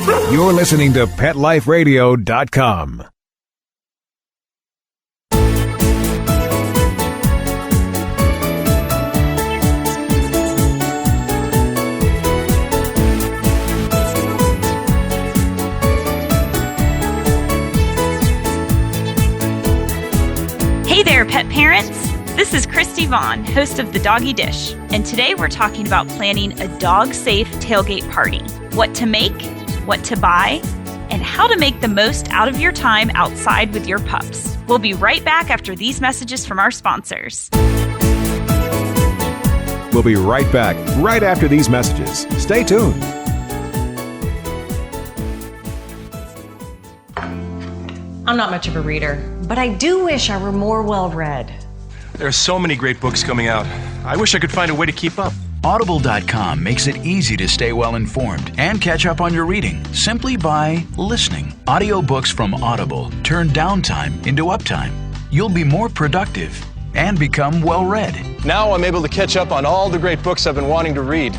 You're listening to PetLifeRadio.com. Hey there, pet parents. This is Christy Vaughn, host of The Doggy Dish, and today we're talking about planning a dog-safe tailgate party. What to make, what to buy, and how to make the most out of your time outside with your pups. We'll be right back after these messages from our sponsors. We'll be right back right after these messages. Stay tuned. I'm not much of a reader, but I do wish I were more well-read. There are so many great books coming out. I wish I could find a way to keep up. Audible.com makes it easy to stay well-informed and catch up on your reading simply by listening. Audiobooks from Audible turn downtime into uptime. You'll be more productive and become well-read. Now I'm able to catch up on all the great books I've been wanting to read.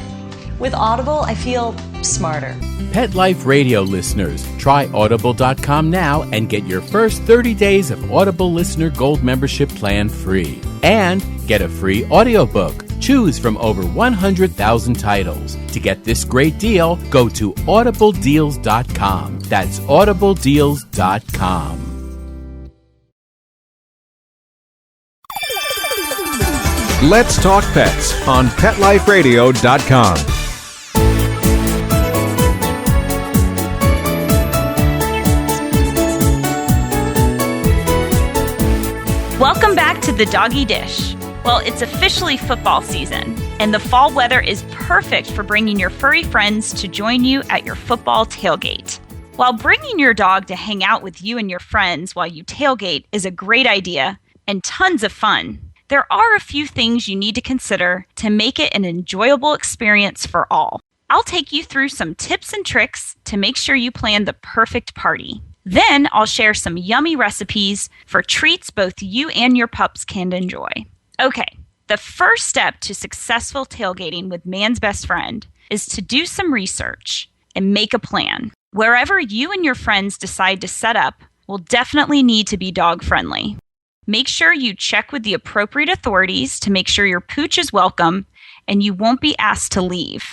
With Audible, I feel smarter. Pet Life Radio listeners, try Audible.com now and get your first 30 days of Audible Listener Gold membership plan free. And get a free audiobook. Choose from over 100,000 titles. To get this great deal, go to audibledeals.com. That's audibledeals.com. Let's Talk Pets on PetLifeRadio.com. Welcome back to The Doggy Dish. Well, it's officially football season, and the fall weather is perfect for bringing your furry friends to join you at your football tailgate. While bringing your dog to hang out with you and your friends while you tailgate is a great idea and tons of fun, there are a few things you need to consider to make it an enjoyable experience for all. I'll take you through some tips and tricks to make sure you plan the perfect party. Then I'll share some yummy recipes for treats both you and your pups can enjoy. Okay, the first step to successful tailgating with man's best friend is to do some research and make a plan. Wherever you and your friends decide to set up will definitely need to be dog friendly. Make sure you check with the appropriate authorities to make sure your pooch is welcome and you won't be asked to leave.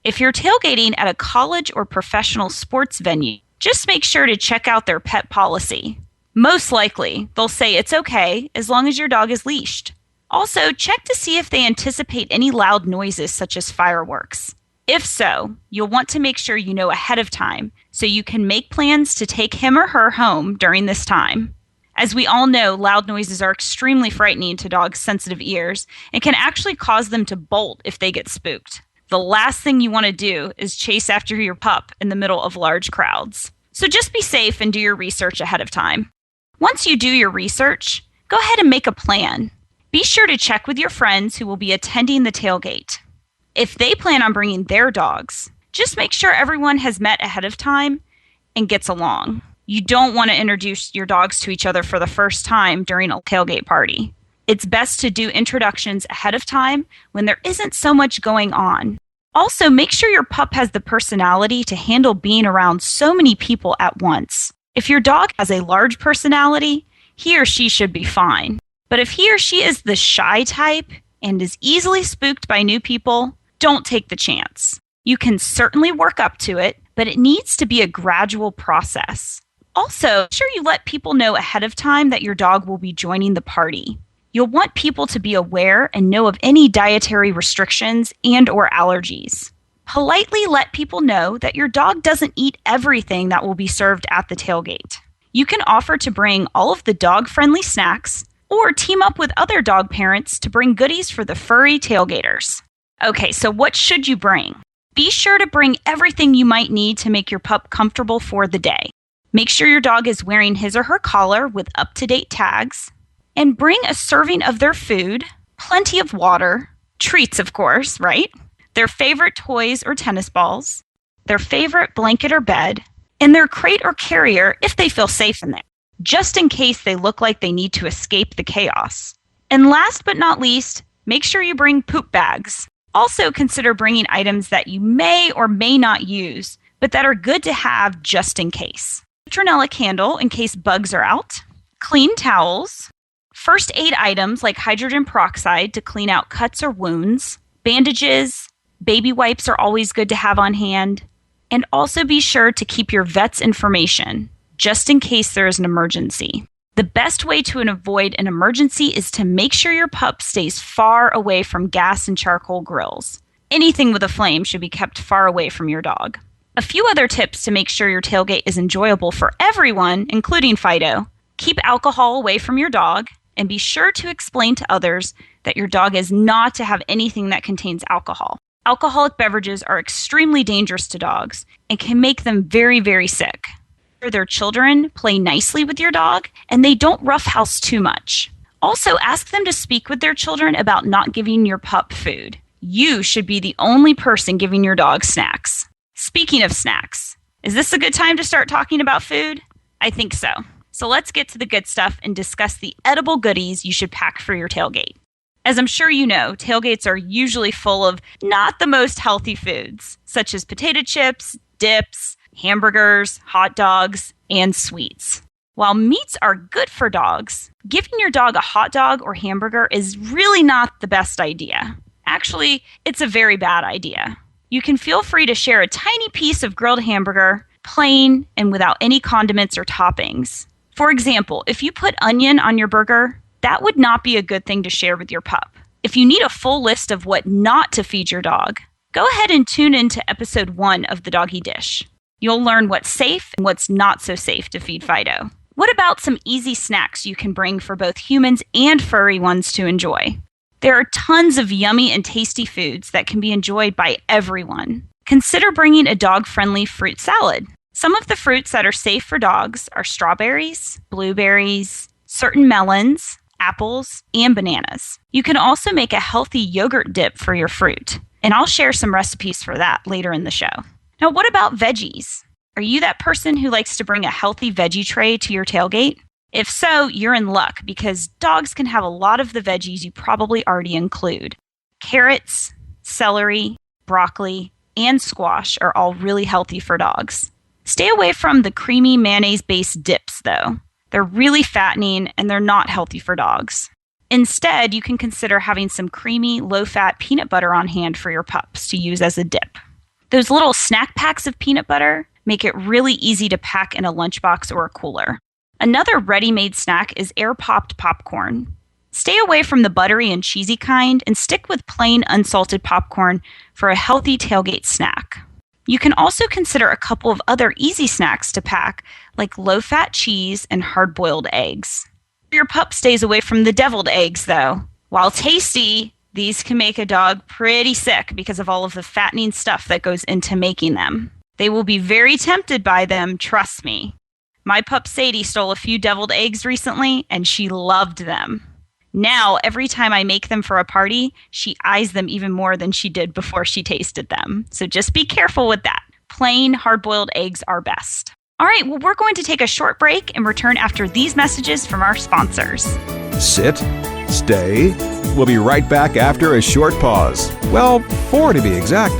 If you're tailgating at a college or professional sports venue, just make sure to check out their pet policy. Most likely, they'll say it's okay as long as your dog is leashed. Also, check to see if they anticipate any loud noises such as fireworks. If so, you'll want to make sure you know ahead of time so you can make plans to take him or her home during this time. As we all know, loud noises are extremely frightening to dogs' sensitive ears and can actually cause them to bolt if they get spooked. The last thing you want to do is chase after your pup in the middle of large crowds. So just be safe and do your research ahead of time. Once you do your research, go ahead and make a plan. Be sure to check with your friends who will be attending the tailgate. If they plan on bringing their dogs, just make sure everyone has met ahead of time and gets along. You don't want to introduce your dogs to each other for the first time during a tailgate party. It's best to do introductions ahead of time when there isn't so much going on. Also, make sure your pup has the personality to handle being around so many people at once. If your dog has a large personality, he or she should be fine. But if he or she is the shy type and is easily spooked by new people, don't take the chance. You can certainly work up to it, but it needs to be a gradual process. Also, make sure you let people know ahead of time that your dog will be joining the party. You'll want people to be aware and know of any dietary restrictions and or allergies. Politely let people know that your dog doesn't eat everything that will be served at the tailgate. You can offer to bring all of the dog-friendly snacks or team up with other dog parents to bring goodies for the furry tailgaters. Okay, so what should you bring? Be sure to bring everything you might need to make your pup comfortable for the day. Make sure your dog is wearing his or her collar with up-to-date tags. And bring a serving of their food, plenty of water, treats of course, right? Their favorite toys or tennis balls, their favorite blanket or bed, and their crate or carrier if they feel safe in there, just in case they look like they need to escape the chaos. And last but not least, make sure you bring poop bags. Also consider bringing items that you may or may not use, but but that are good to have just in case. Citronella candle in case bugs are out, clean towels, first aid items like hydrogen peroxide to clean out cuts or wounds, bandages, baby wipes are always good to have on hand, and also be sure to keep your vet's information just in case there is an emergency. The best way to avoid an emergency is to make sure your pup stays far away from gas and charcoal grills. Anything with a flame should be kept far away from your dog. A few other tips to make sure your tailgate is enjoyable for everyone, including Fido. Keep alcohol away from your dog, and be sure to explain to others that your dog is not to have anything that contains alcohol. Alcoholic beverages are extremely dangerous to dogs and can make them very, very sick. Their children play nicely with your dog, and they don't roughhouse too much. Also, ask them to speak with their children about not giving your pup food. You should be the only person giving your dog snacks. Speaking of snacks, is this a good time to start talking about food? I think so. So let's get to the good stuff and discuss the edible goodies you should pack for your tailgate. As I'm sure you know, tailgates are usually full of not the most healthy foods, such as potato chips, dips, hamburgers, hot dogs, and sweets. While meats are good for dogs, giving your dog a hot dog or hamburger is really not the best idea. Actually, it's a very bad idea. You can feel free to share a tiny piece of grilled hamburger, plain and without any condiments or toppings. For example, if you put onion on your burger, that would not be a good thing to share with your pup. If you need a full list of what not to feed your dog, go ahead and tune in to episode 1 of The Doggy Dish. You'll learn what's safe and what's not so safe to feed Fido. What about some easy snacks you can bring for both humans and furry ones to enjoy? There are tons of yummy and tasty foods that can be enjoyed by everyone. Consider bringing a dog-friendly fruit salad. Some of the fruits that are safe for dogs are strawberries, blueberries, certain melons, apples, and bananas. You can also make a healthy yogurt dip for your fruit, and I'll share some recipes for that later in the show. Now, what about veggies? Are you that person who likes to bring a healthy veggie tray to your tailgate? If so, you're in luck because dogs can have a lot of the veggies you probably already include. Carrots, celery, broccoli, and squash are all really healthy for dogs. Stay away from the creamy mayonnaise-based dips, though. They're really fattening and they're not healthy for dogs. Instead, you can consider having some creamy, low-fat peanut butter on hand for your pups to use as a dip. Those little snack packs of peanut butter make it really easy to pack in a lunchbox or a cooler. Another ready-made snack is air-popped popcorn. Stay away from the buttery and cheesy kind and stick with plain unsalted popcorn for a healthy tailgate snack. You can also consider a couple of other easy snacks to pack, like low-fat cheese and hard-boiled eggs. Your pup stays away from the deviled eggs, though. While tasty, these can make a dog pretty sick because of all of the fattening stuff that goes into making them. They will be very tempted by them, trust me. My pup Sadie stole a few deviled eggs recently, and she loved them. Now, every time I make them for a party, she eyes them even more than she did before she tasted them. So just be careful with that. Plain, hard-boiled eggs are best. All right, well, we're going to take a short break and return after these messages from our sponsors. Sit, stay. We'll be right back after a short pause. Well, 4 to be exact.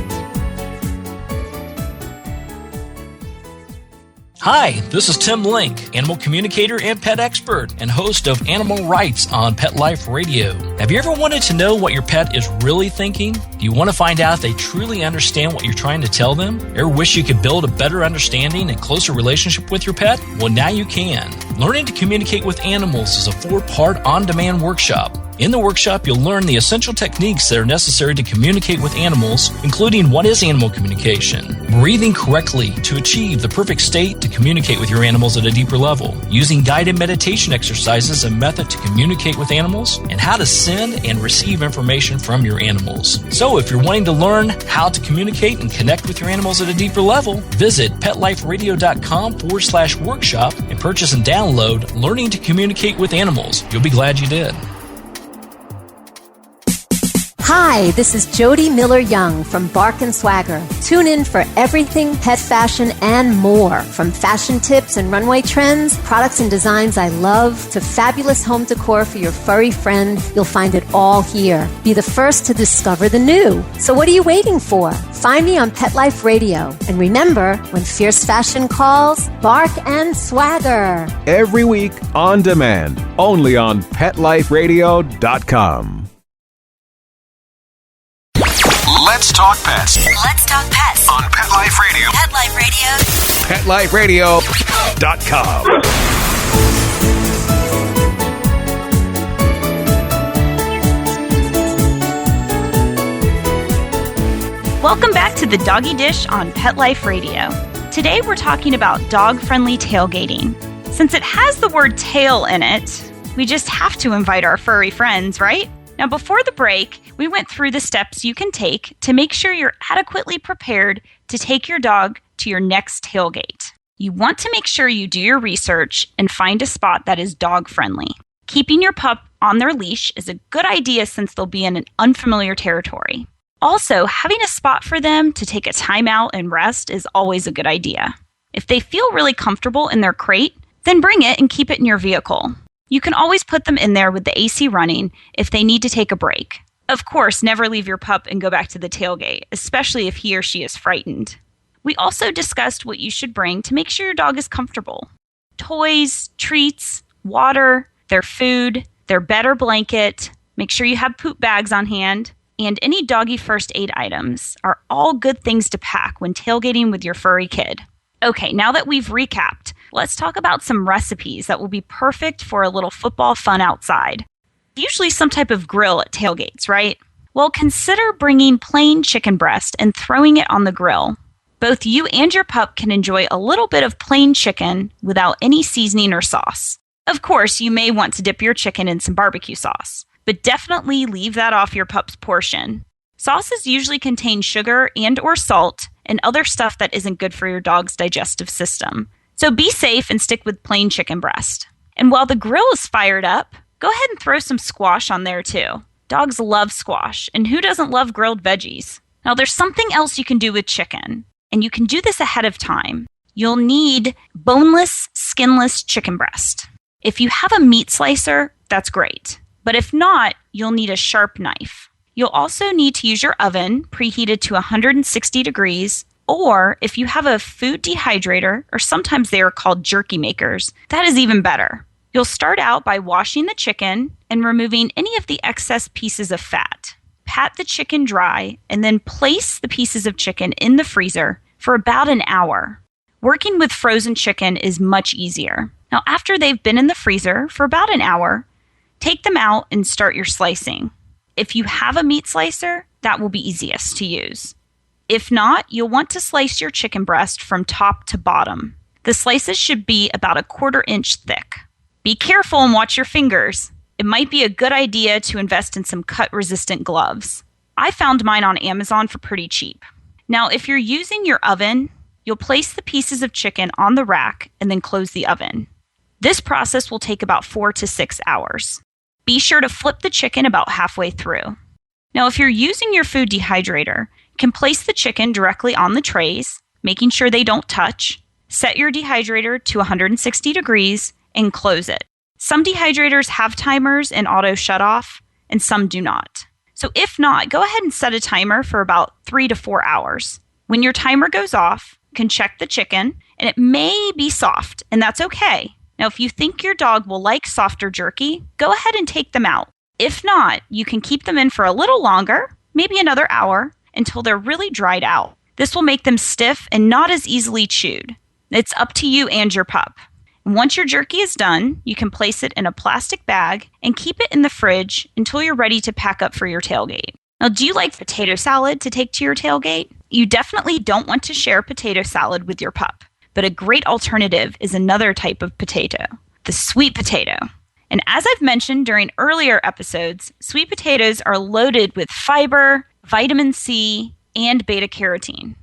Hi, this is Tim Link, animal communicator and pet expert and host of Animal Rights on Pet Life Radio. Have you ever wanted to know what your pet is really thinking? Do you want to find out if they truly understand what you're trying to tell them? Ever wish you could build a better understanding and closer relationship with your pet? Well, now you can. Learning to Communicate with Animals is a 4-part on-demand workshop. In the workshop, you'll learn the essential techniques that are necessary to communicate with animals, including what is animal communication, breathing correctly to achieve the perfect state to communicate with your animals at a deeper level, using guided meditation exercises as a method to communicate with animals, and how to send and receive information from your animals. So if you're wanting to learn how to communicate and connect with your animals at a deeper level, visit PetLifeRadio.com/workshop and purchase and download Learning to Communicate with Animals. You'll be glad you did. Hi, this is Jody Miller-Young from Bark & Swagger. Tune in for everything pet fashion and more. From fashion tips and runway trends, products and designs I love, to fabulous home decor for your furry friend, you'll find it all here. Be the first to discover the new. So what are you waiting for? Find me on Pet Life Radio. And remember, when fierce fashion calls, Bark & Swagger. Every week on demand, only on PetLifeRadio.com. Let's talk pets. Let's talk pets On Pet Life Radio. Pet Life Radio. PetLifeRadio.com. Welcome back to the Doggy Dish on Pet Life Radio. Today we're talking about dog-friendly tailgating. Since it has the word tail in it, we just have to invite our furry friends, right? Now, before the break, we went through the steps you can take to make sure you're adequately prepared to take your dog to your next tailgate. You want to make sure you do your research and find a spot that is dog-friendly. Keeping your pup on their leash is a good idea since they'll be in an unfamiliar territory. Also, having a spot for them to take a time out and rest is always a good idea. If they feel really comfortable in their crate, then bring it and keep it in your vehicle. You can always put them in there with the AC running if they need to take a break. Of course, never leave your pup and go back to the tailgate, especially if he or she is frightened. We also discussed what you should bring to make sure your dog is comfortable. Toys, treats, water, their food, their bed or blanket, make sure you have poop bags on hand, and any doggy first aid items are all good things to pack when tailgating with your furry kid. Okay, now that we've recapped, let's talk about some recipes that will be perfect for a little football fun outside. Usually some type of grill at tailgates, right? Well, consider bringing plain chicken breast and throwing it on the grill. Both you and your pup can enjoy a little bit of plain chicken without any seasoning or sauce. Of course, you may want to dip your chicken in some barbecue sauce, but definitely leave that off your pup's portion. Sauces usually contain sugar and or salt and other stuff that isn't good for your dog's digestive system. So be safe and stick with plain chicken breast. And while the grill is fired up, go ahead and throw some squash on there too. Dogs love squash, and who doesn't love grilled veggies? Now there's something else you can do with chicken, and you can do this ahead of time. You'll need boneless, skinless chicken breast. If you have a meat slicer, that's great. But if not, you'll need a sharp knife. You'll also need to use your oven preheated to 160 degrees, or if you have a food dehydrator, or sometimes they are called jerky makers, that is even better. You'll start out by washing the chicken and removing any of the excess pieces of fat. Pat the chicken dry and then place the pieces of chicken in the freezer for about an hour. Working with frozen chicken is much easier. Now, after they've been in the freezer for about an hour, take them out and start your slicing. If you have a meat slicer, that will be easiest to use. If not, you'll want to slice your chicken breast from top to bottom. The slices should be about 1/4 inch thick. Be careful and watch your fingers. It might be a good idea to invest in some cut-resistant gloves. I found mine on Amazon for pretty cheap. Now, if you're using your oven, you'll place the pieces of chicken on the rack and then close the oven. This process will take about 4 to 6 hours. Be sure to flip the chicken about halfway through. Now, if you're using your food dehydrator, you can place the chicken directly on the trays, making sure they don't touch. Set your dehydrator to 160 degrees and close it. Some dehydrators have timers and auto shut-off, and some do not. So if not, go ahead and set a timer for about 3 to 4 hours. When your timer goes off, you can check the chicken, and it may be soft, and that's okay. Now, if you think your dog will like softer jerky, go ahead and take them out. If not, you can keep them in for a little longer, maybe another hour, until they're really dried out. This will make them stiff and not as easily chewed. It's up to you and your pup. And once your jerky is done, you can place it in a plastic bag and keep it in the fridge until you're ready to pack up for your tailgate. Now, do you like potato salad to take to your tailgate? You definitely don't want to share potato salad with your pup. But a great alternative is another type of potato, the sweet potato. And as I've mentioned during earlier episodes, sweet potatoes are loaded with fiber, vitamin C, and beta-carotene.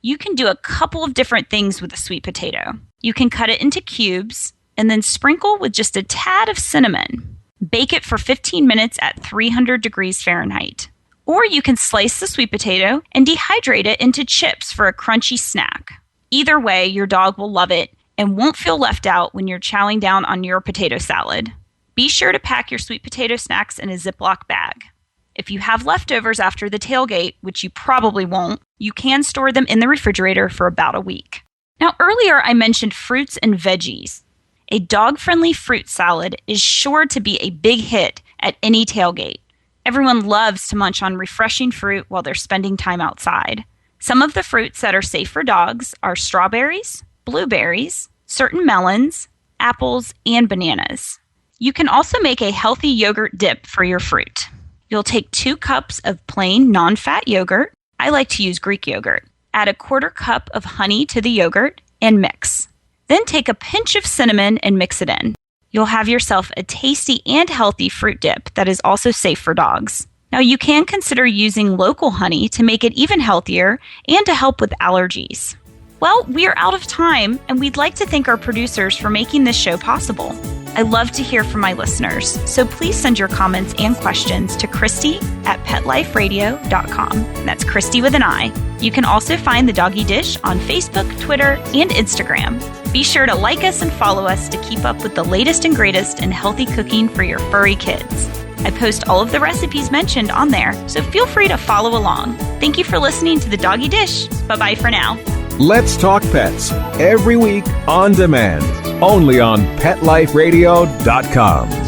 You can do a couple of different things with a sweet potato. You can cut it into cubes and then sprinkle with just a tad of cinnamon. Bake it for 15 minutes at 300 degrees Fahrenheit. Or you can slice the sweet potato and dehydrate it into chips for a crunchy snack. Either way, your dog will love it and won't feel left out when you're chowing down on your potato salad. Be sure to pack your sweet potato snacks in a Ziploc bag. If you have leftovers after the tailgate, which you probably won't, you can store them in the refrigerator for about a week. Now, earlier I mentioned fruits and veggies. A dog-friendly fruit salad is sure to be a big hit at any tailgate. Everyone loves to munch on refreshing fruit while they're spending time outside. Some of the fruits that are safe for dogs are strawberries, blueberries, certain melons, apples, and bananas. You can also make a healthy yogurt dip for your fruit. You'll take 2 cups of plain non-fat yogurt. I like to use Greek yogurt. Add a 1/4 cup of honey to the yogurt and mix. Then take a pinch of cinnamon and mix it in. You'll have yourself a tasty and healthy fruit dip that is also safe for dogs. Now, you can consider using local honey to make it even healthier and to help with allergies. Well, we are out of time, and we'd like to thank our producers for making this show possible. I love to hear from my listeners, so please send your comments and questions to Christy@PetLifeRadio.com. That's Christy with an I. You can also find The Doggy Dish on Facebook, Twitter, and Instagram. Be sure to like us and follow us to keep up with the latest and greatest in healthy cooking for your furry kids. I post all of the recipes mentioned on there, so feel free to follow along. Thank you for listening to The Doggy Dish. Bye-bye for now. Let's Talk Pets, every week on demand, only on PetLifeRadio.com.